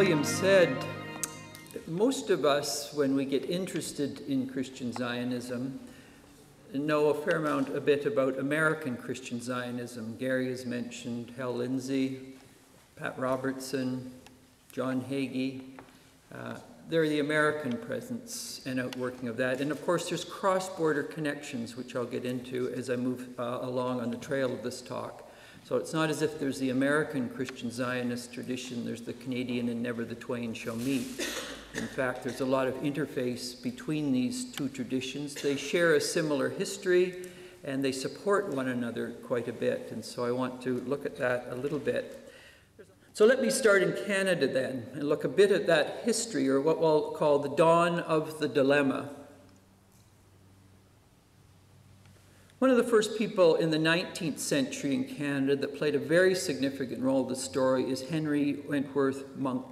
William said, most of us, when we get interested in Christian Zionism, know a fair amount, a bit about American Christian Zionism. Gary has mentioned Hal Lindsey, Pat Robertson, John Hagee. They're the American presence and outworking of that. And of course, there's cross-border connections, which I'll get into as I move along on the trail of this talk. So it's not as if there's the American Christian Zionist tradition, there's the Canadian, and never the twain shall meet. In fact, there's a lot of interface between these two traditions. They share a similar history, and they support one another quite a bit. And so I want to look at that a little bit. So let me start in Canada then, and look a bit at that history, or what we'll call the dawn of the dilemma. One of the first people in the 19th century in Canada that played a very significant role in the story is Henry Wentworth Monk.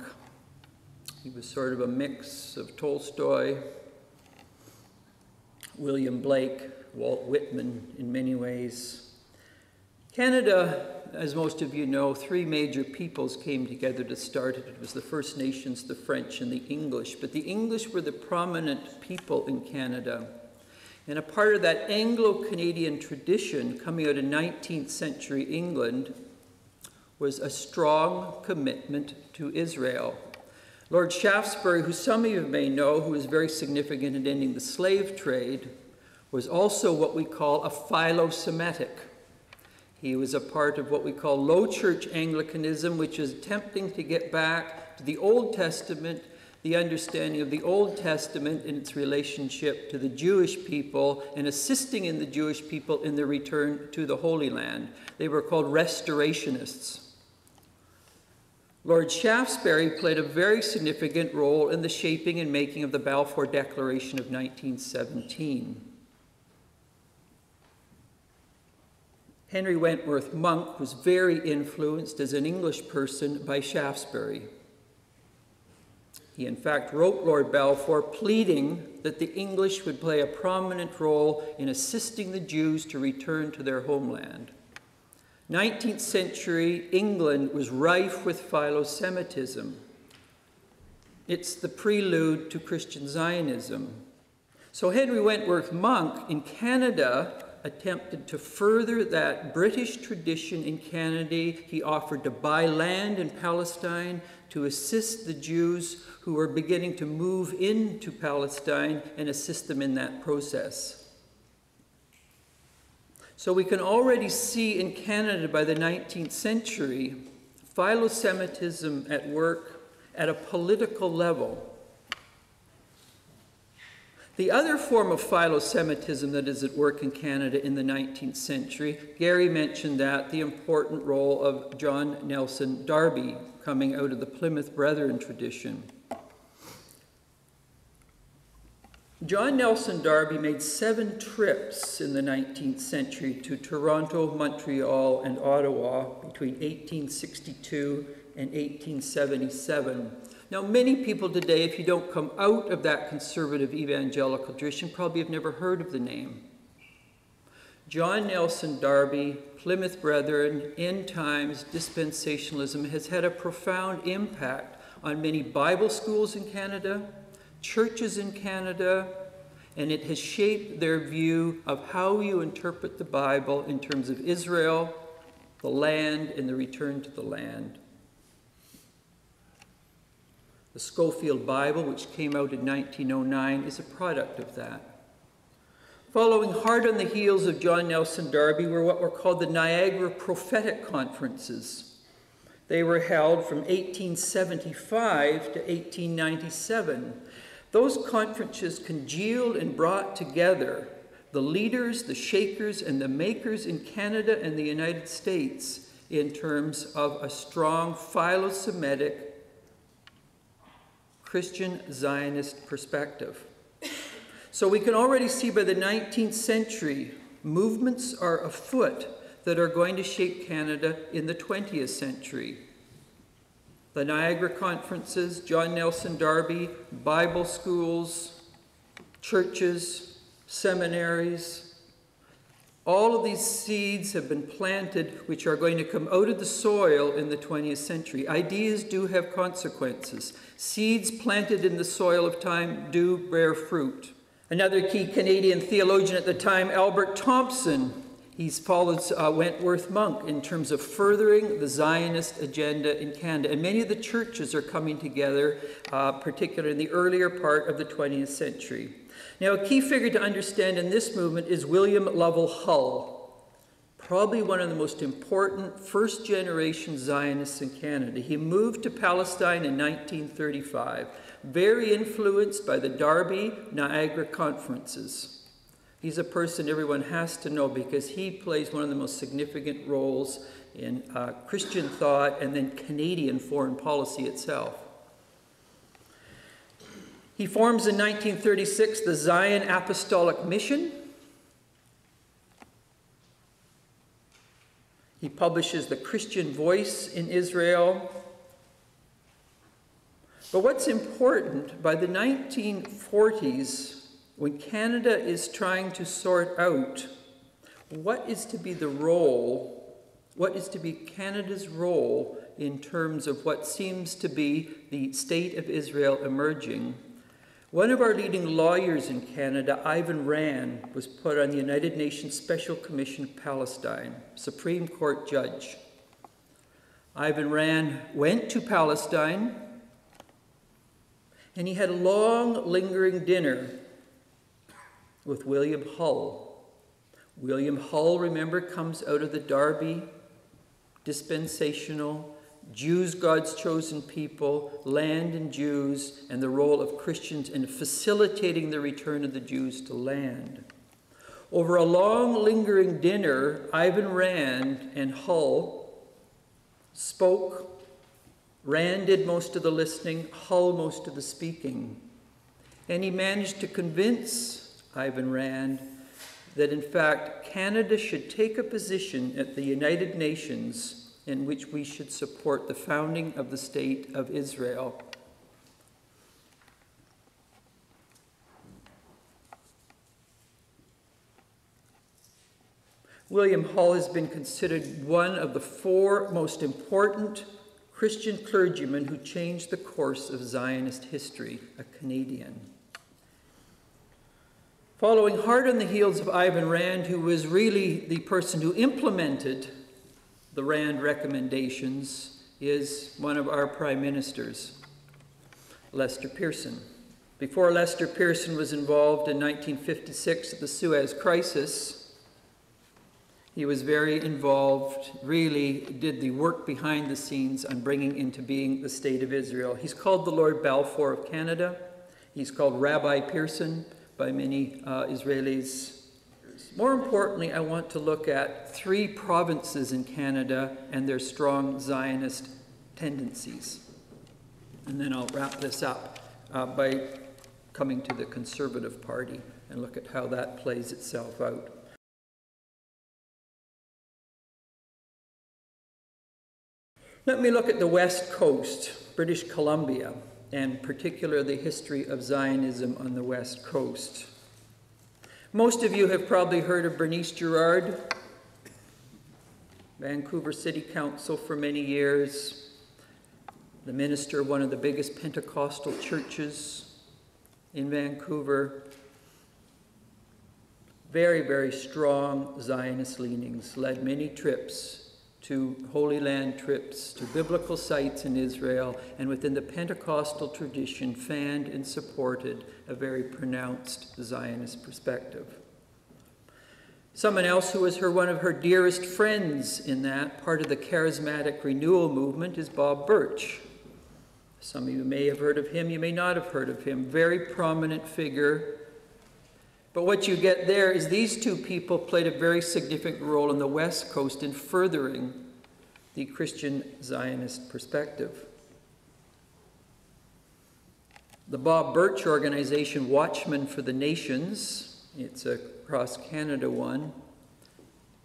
He was sort of a mix of Tolstoy, William Blake, Walt Whitman in many ways. Canada, as most of you know, three major peoples came together to start it. It was the First Nations, the French, and the English. But the English were the prominent people in Canada. And a part of that Anglo-Canadian tradition coming out of 19th century England was a strong commitment to Israel. Lord Shaftesbury, who some of you may know, who was very significant in ending the slave trade, was also what we call a philo-Semitic. He was a part of what we call Low Church Anglicanism, which is attempting to get back to the Old Testament, the understanding of the Old Testament in its relationship to the Jewish people, and assisting in the Jewish people in their return to the Holy Land. They were called restorationists. Lord Shaftesbury played a very significant role in the shaping and making of the Balfour Declaration of 1917. Henry Wentworth Monk was very influenced as an English person by Shaftesbury. He in fact wrote Lord Balfour pleading that the English would play a prominent role in assisting the Jews to return to their homeland. 19th century England was rife with philo-Semitism. It's the prelude to Christian Zionism. So Henry Wentworth Monk in Canada attempted to further that British tradition in Canada. He offered to buy land in Palestine to assist the Jews who were beginning to move into Palestine and assist them in that process. So we can already see in Canada by the 19th century philo-Semitism at work at a political level. The other form of philo-Semitism that is at work in Canada in the 19th century, Gary mentioned that, the important role of John Nelson Darby coming out of the Plymouth Brethren tradition. John Nelson Darby made 7 trips in the 19th century to Toronto, Montreal, and Ottawa between 1862 and 1877. Now, many people today, if you don't come out of that conservative evangelical tradition, probably have never heard of the name. John Nelson Darby, Plymouth Brethren, End Times, Dispensationalism has had a profound impact on many Bible schools in Canada, churches in Canada, and it has shaped their view of how you interpret the Bible in terms of Israel, the land, and the return to the land. The Schofield Bible, which came out in 1909, is a product of that. Following hard on the heels of John Nelson Darby were what were called the Niagara Prophetic Conferences. They were held from 1875 to 1897. Those conferences congealed and brought together the leaders, the shakers, and the makers in Canada and the United States in terms of a strong philo-Semitic Christian Zionist perspective. So we can already see by the 19th century, movements are afoot that are going to shape Canada in the 20th century. The Niagara Conferences, John Nelson Darby, Bible schools, churches, seminaries, All of these seeds have been planted which are going to come out of the soil in the 20th century. Ideas do have consequences. Seeds planted in the soil of time do bear fruit. Another key Canadian theologian at the time, Albert Thompson, he's followed Wentworth Monk in terms of furthering the Zionist agenda in Canada. And many of the churches are coming together, particularly in the earlier part of the 20th century. Now, a key figure to understand in this movement is William Lovell Hull, probably one of the most important first-generation Zionists in Canada. He moved to Palestine in 1935, very influenced by the Derby Niagara conferences. He's a person everyone has to know because he plays one of the most significant roles in Christian thought and then Canadian foreign policy itself. He forms in 1936 the Zion Apostolic Mission. He publishes The Christian Voice in Israel. But what's important, by the 1940s, when Canada is trying to sort out what is to be Canada's role in terms of what seems to be the state of Israel emerging, one of our leading lawyers in Canada, Ivan Rand, was put on the United Nations Special Commission of Palestine, Supreme Court judge. Ivan Rand went to Palestine, and he had a long, lingering dinner with William Hull. William Hull, remember, comes out of the Derby dispensational Jews, God's chosen people, land and Jews, and the role of Christians in facilitating the return of the Jews to land. Over a long, lingering dinner, Ivan Rand and Hull spoke. Rand did most of the listening, Hull most of the speaking. And he managed to convince Ivan Rand that, in fact, Canada should take a position at the United Nations in which we should support the founding of the State of Israel. William Hull has been considered one of the 4 most important Christian clergymen who changed the course of Zionist history, a Canadian. Following hard on the heels of Ivan Rand, who was really the person who implemented the Rand recommendations, is one of our prime ministers, Lester Pearson. Before Lester Pearson was involved in 1956 at the Suez Crisis, he was very involved, really did the work behind the scenes on bringing into being the State of Israel. He's called the Lord Balfour of Canada. He's called Rabbi Pearson by many Israelis. More importantly, I want to look at 3 provinces in Canada and their strong Zionist tendencies. And then I'll wrap this up by coming to the Conservative Party and look at how that plays itself out. Let me look at the West Coast, British Columbia, and particularly the history of Zionism on the West Coast. Most of you have probably heard of Bernice Gerard, Vancouver City Council for many years, the minister of one of the biggest Pentecostal churches in Vancouver. Very, very strong Zionist leanings, led many trips to Holy Land trips, to biblical sites in Israel, and within the Pentecostal tradition fanned and supported a very pronounced Zionist perspective. Someone else who was one of her dearest friends in that part of the charismatic renewal movement is Bob Birch. Some of you may have heard of him, you may not have heard of him. Very prominent figure. But what you get there is these 2 people played a very significant role on the West Coast in furthering the Christian Zionist perspective. The Bob Birch organization, Watchmen for the Nations, it's a cross-Canada one.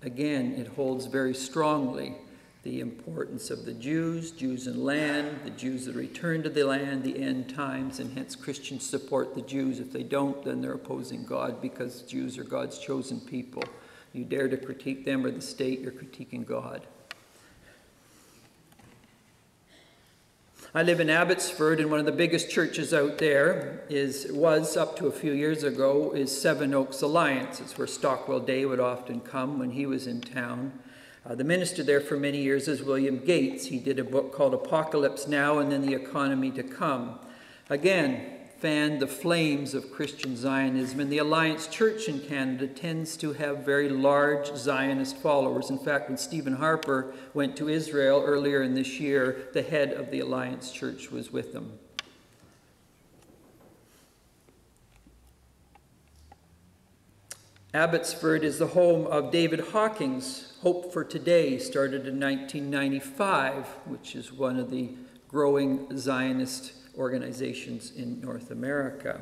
Again, it holds very strongly the importance of the Jews, Jews in land, the Jews that return to the land, the end times, and hence Christians support the Jews. If they don't, then they're opposing God because Jews are God's chosen people. You dare to critique them or the state, you're critiquing God. I live in Abbotsford, and one of the biggest churches out there was up to a few years ago, is Seven Oaks Alliance. It's where Stockwell Day would often come when he was in town. The minister there for many years is William Gates. He did a book called Apocalypse Now and then the Economy to Come. Again, fanned the flames of Christian Zionism, and the Alliance Church in Canada tends to have very large Zionist followers. In fact, when Stephen Harper went to Israel earlier in this year, the head of the Alliance Church was with them. Abbotsford is the home of David Hawking's Hope for Today, started in 1995, which is one of the growing Zionist organizations in North America.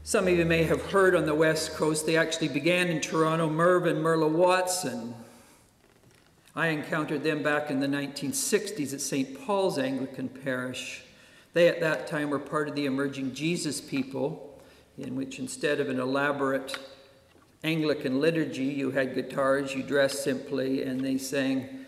Some of you may have heard on the West Coast, they actually began in Toronto. Merv and Merla Watson. I encountered them back in the 1960s at St. Paul's Anglican Parish. They at that time were part of the Emerging Jesus people, in which instead of an elaborate Anglican liturgy, you had guitars, you dressed simply, and they sang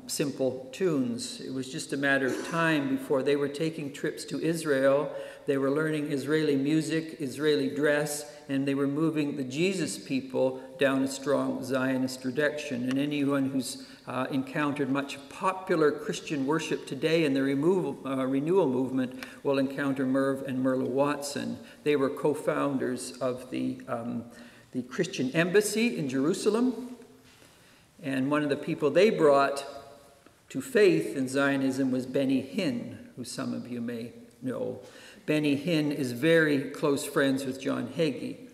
simple tunes. It was just a matter of time before they were taking trips to Israel. They were learning Israeli music, Israeli dress, and they were moving the Jesus people down a strong Zionist direction. And anyone who's encountered much popular Christian worship today in the renewal movement will encounter Merv and Merla Watson. They were co-founders of the Christian Embassy in Jerusalem. And one of the people they brought to faith in Zionism was Benny Hinn, who some of you may know. Benny Hinn is very close friends with John Hagee,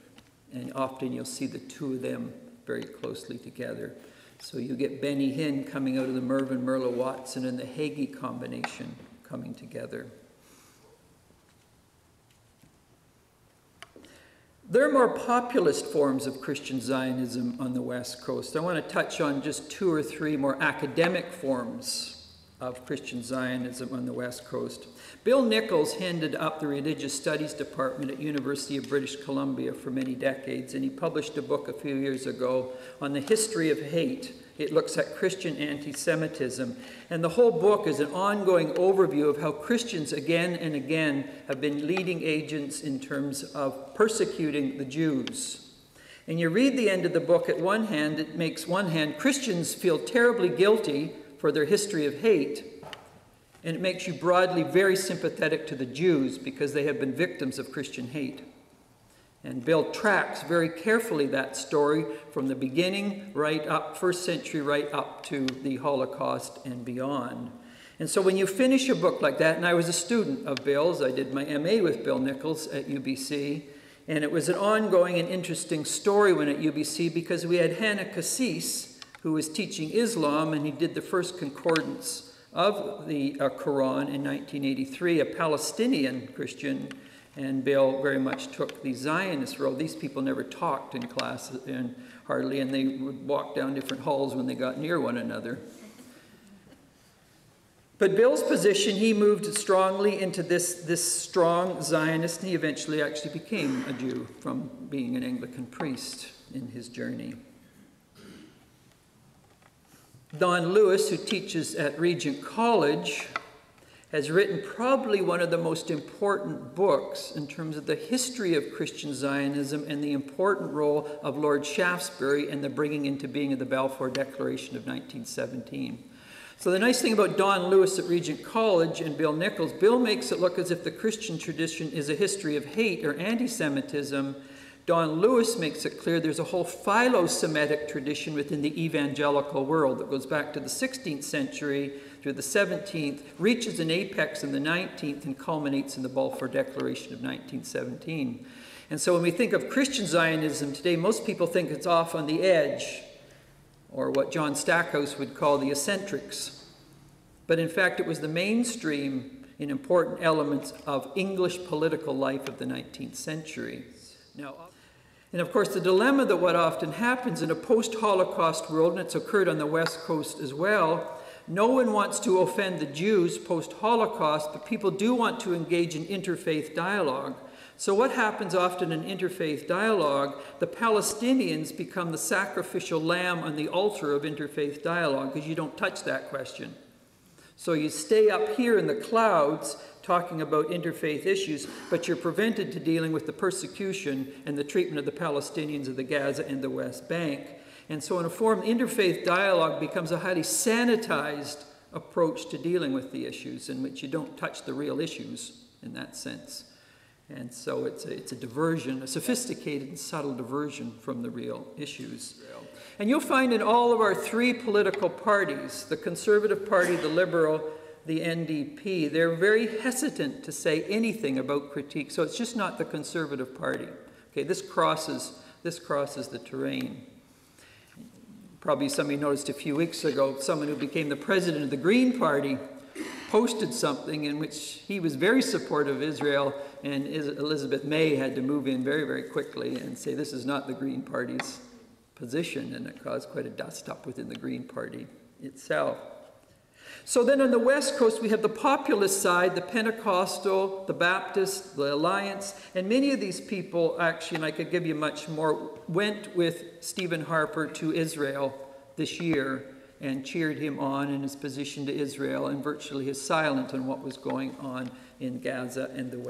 and often you'll see the two of them very closely together. So you get Benny Hinn coming out of the Merv and Merla Watson and the Hagee combination coming together. There are more populist forms of Christian Zionism on the West Coast. I want to touch on just two or three more academic forms of Christian Zionism on the West Coast. Bill Nichols headed up the Religious Studies Department at University of British Columbia for many decades, and he published a book a few years ago on the history of hate. It looks at Christian anti-Semitism, and the whole book is an ongoing overview of how Christians again and again have been leading agents in terms of persecuting the Jews. And you read the end of the book, at one hand, it makes Christians feel terribly guilty for their history of hate, and it makes you broadly very sympathetic to the Jews because they have been victims of Christian hate. And Bill tracks very carefully that story from the beginning right up, first century, right up to the Holocaust and beyond. And so when you finish a book like that, and I was a student of Bill's, I did my MA with Bill Nichols at UBC, and it was an ongoing and interesting story when at UBC because we had Hannah Kassis, who was teaching Islam, and he did the first concordance of the Quran in 1983, a Palestinian Christian. And Bill very much took the Zionist role. These people never talked in class and hardly, and they would walk down different halls when they got near one another. But Bill's position, he moved strongly into this strong Zionist, and he eventually actually became a Jew from being an Anglican priest in his journey. Don Lewis, who teaches at Regent College, has written probably one of the most important books in terms of the history of Christian Zionism and the important role of Lord Shaftesbury in the bringing into being of the Balfour Declaration of 1917. So the nice thing about Don Lewis at Regent College and Bill Nichols, Bill makes it look as if the Christian tradition is a history of hate or anti-Semitism. Don Lewis makes it clear there's a whole philo-Semitic tradition within the evangelical world that goes back to the 16th century through the 17th, reaches an apex in the 19th, and culminates in the Balfour Declaration of 1917. And so when we think of Christian Zionism today, most people think it's off on the edge, or what John Stackhouse would call the eccentrics. But in fact, it was the mainstream in important elements of English political life of the 19th century. Now, and of course, the dilemma that what often happens in a post-Holocaust world, and it's occurred on the West Coast as well, no one wants to offend the Jews post-Holocaust, but people do want to engage in interfaith dialogue. So what happens often in interfaith dialogue, the Palestinians become the sacrificial lamb on the altar of interfaith dialogue because you don't touch that question. So you stay up here in the clouds talking about interfaith issues, but you're prevented to dealing with the persecution and the treatment of the Palestinians of the Gaza and the West Bank. And so in a form, interfaith dialogue becomes a highly sanitized approach to dealing with the issues in which you don't touch the real issues in that sense. And so it's a diversion, a sophisticated and subtle diversion from the real issues. And you'll find in all of our three political parties, the Conservative Party, the Liberal, the NDP, they're very hesitant to say anything about critique. So it's just not the Conservative Party. Okay, this crosses the terrain. Probably some of you noticed a few weeks ago, someone who became the president of the Green Party posted something in which he was very supportive of Israel, and Elizabeth May had to move in very, very quickly and say this is not the Green Party's position, and it caused quite a dust-up within the Green Party itself. So then on the West Coast, we have the populist side, the Pentecostal, the Baptist, the Alliance, and many of these people actually, and I could give you much more, went with Stephen Harper to Israel this year and cheered him on in his position to Israel, and virtually is silent on what was going on in Gaza and the West.